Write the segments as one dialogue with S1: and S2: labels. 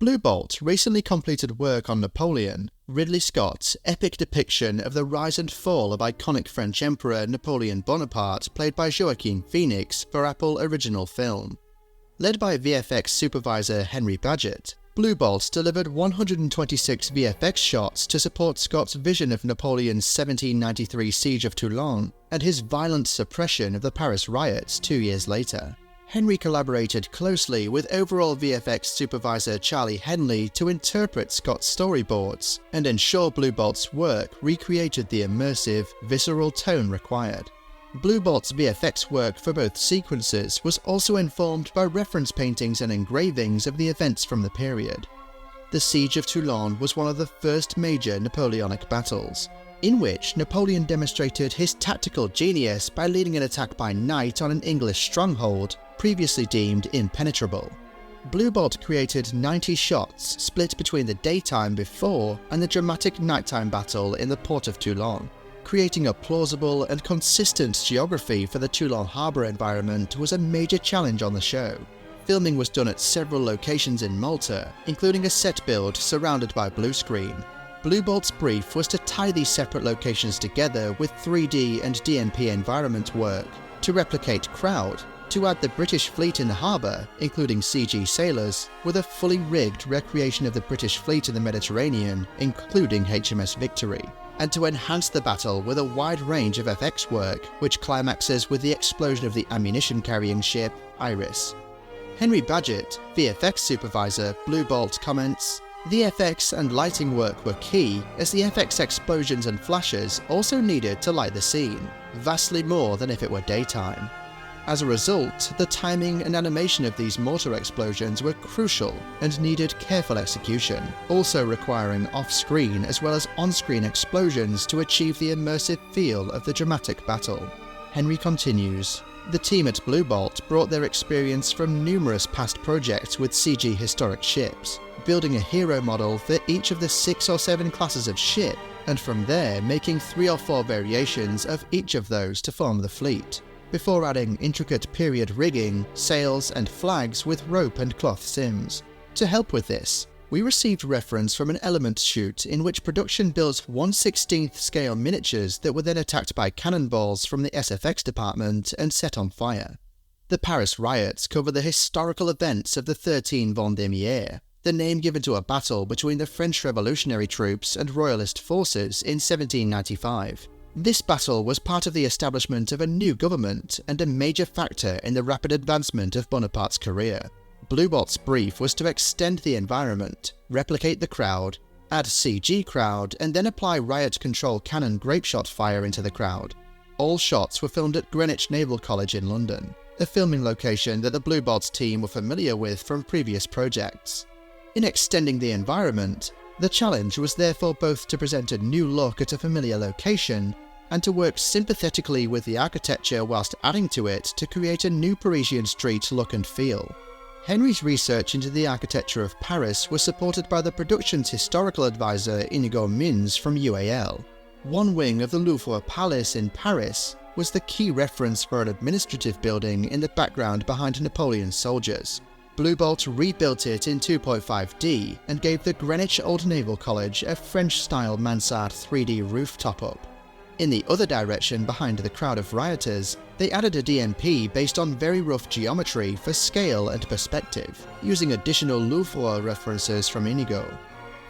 S1: Bluebolt recently completed work on Napoleon, Ridley Scott's epic depiction of the rise and fall of iconic French Emperor Napoleon Bonaparte, played by Joaquin Phoenix, for Apple Original Film. Led by VFX supervisor Henry Badgett, Bluebolt delivered 126 VFX shots to support Scott's vision of Napoleon's 1793 Siege of Toulon and his violent suppression of the Paris Riots 2 years later. Henry collaborated closely with overall VFX supervisor Charlie Henley to interpret Scott's storyboards and ensure Bluebolt's work recreated the immersive, visceral tone required. Bluebolt's VFX work for both sequences was also informed by reference paintings and engravings of the events from the period. The Siege of Toulon was one of the first major Napoleonic battles, in which Napoleon demonstrated his tactical genius by leading an attack by night on an English stronghold previously deemed impenetrable. Bluebolt created 90 shots split between the daytime before and the dramatic nighttime battle in the port of Toulon. Creating a plausible and consistent geography for the Toulon harbour environment was a major challenge on the show. Filming was done at several locations in Malta, including a set build surrounded by blue screen. Bluebolt's brief was to tie these separate locations together with 3D and DNP environment work, to replicate crowd, to add the British fleet in the harbour, including CG sailors, with a fully rigged recreation of the British fleet in the Mediterranean, including HMS Victory, and to enhance the battle with a wide range of FX work, which climaxes with the explosion of the ammunition-carrying ship Iris. Henry Badgett, VFX supervisor, Bluebolt, comments, "The FX and lighting work were key, as the FX explosions and flashes also needed to light the scene, vastly more than if it were daytime. As a result, the timing and animation of these mortar explosions were crucial and needed careful execution, also requiring off-screen as well as on-screen explosions to achieve the immersive feel of the dramatic battle." Henry continues, "The team at Bluebolt brought their experience from numerous past projects with CG historic ships, building a hero model for each of the 6 or 7 classes of ship, and from there making 3 or 4 variations of each of those to form the fleet, before adding intricate period rigging, sails and flags with rope and cloth sims. To help with this, we received reference from an element shoot in which production built 1/16th scale miniatures that were then attacked by cannonballs from the SFX department and set on fire. The Paris Riots cover the historical events of the 13 Vendémiaire, the name given to a battle between the French revolutionary troops and royalist forces in 1795. This battle was part of the establishment of a new government and a major factor in the rapid advancement of Bonaparte's career. Bluebolt's brief was to extend the environment, replicate the crowd, add CG crowd, and then apply riot control cannon grapeshot fire into the crowd. All shots were filmed at Greenwich Naval College in London, a filming location that the Bluebolt team were familiar with from previous projects. In extending the environment, the challenge was therefore both to present a new look at a familiar location and to work sympathetically with the architecture whilst adding to it to create a new Parisian street look and feel. Henry's research into the architecture of Paris was supported by the production's historical advisor Inigo Mins from UAL. One wing of the Louvre Palace in Paris was the key reference for an administrative building in the background behind Napoleon's soldiers. Bluebolt rebuilt it in 2.5D and gave the Greenwich Old Naval College a French-style mansard 3D roof top-up. In the other direction behind the crowd of rioters, they added a DNP based on very rough geometry for scale and perspective, using additional Louvre references from Inigo.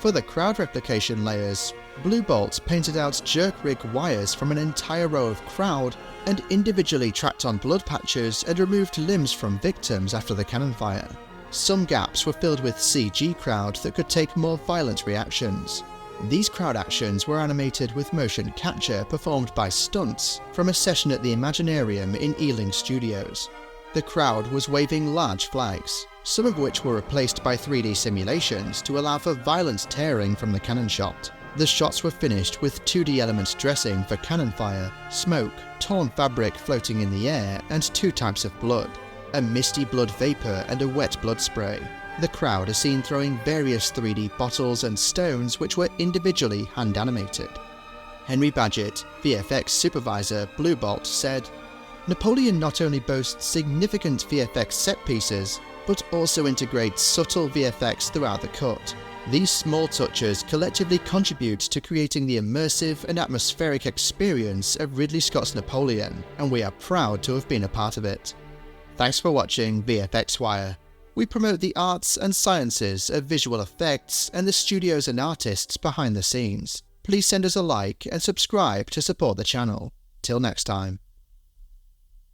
S1: For the crowd replication layers, Bluebolt painted out jerk rig wires from an entire row of crowd and individually tracked on blood patches and removed limbs from victims after the cannon fire. Some gaps were filled with CG crowd that could take more violent reactions. These crowd actions were animated with motion capture performed by stunts from a session at the Imaginarium in Ealing Studios. The crowd was waving large flags, some of which were replaced by 3D simulations to allow for violent tearing from the cannon shot. The shots were finished with 2D element dressing for cannon fire, smoke, torn fabric floating in the air, and 2 types of blood, a misty blood vapor and a wet blood spray. The crowd are seen throwing various 3D bottles and stones which were individually hand animated. Henry Badgett, VFX supervisor, Bluebolt, said, "Napoleon not only boasts significant VFX set pieces, but also integrates subtle VFX throughout the cut. These small touches collectively contribute to creating the immersive and atmospheric experience of Ridley Scott's Napoleon, and we are proud to have been a part of it. Thanks for watching VFXwire. We promote the arts and sciences of visual effects and the studios and artists behind the scenes. Please send us a like and subscribe to support the channel. Till next time.